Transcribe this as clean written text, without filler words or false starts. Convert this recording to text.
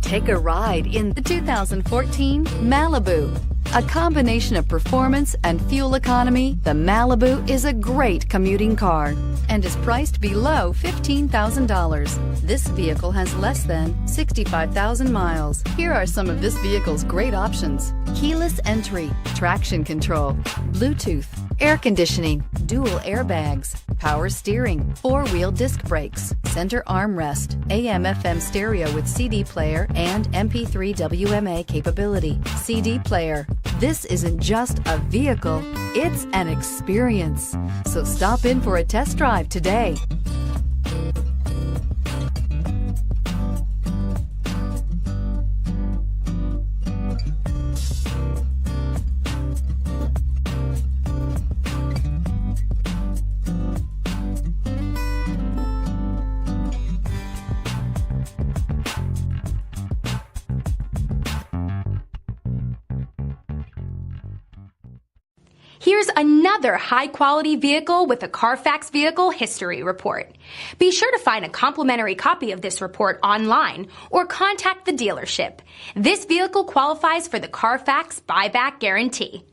Take a ride in the 2014 Malibu. A combination of performance and fuel economy, the Malibu is a great commuting car and is priced below $15,000. This vehicle has less than 65,000 miles. Here are some of this vehicle's great options: keyless entry, traction control, Bluetooth, air conditioning, dual airbags, power steering, four-wheel disc brakes, center armrest, AM/FM stereo with CD player and MP3 WMA capability, CD player. This isn't just a vehicle, it's an experience. So stop in for a test drive today. Here's another high-quality vehicle with a CARFAX Vehicle History Report. Be sure to find a complimentary copy of this report online or contact the dealership. This vehicle qualifies for the CARFAX Buyback Guarantee.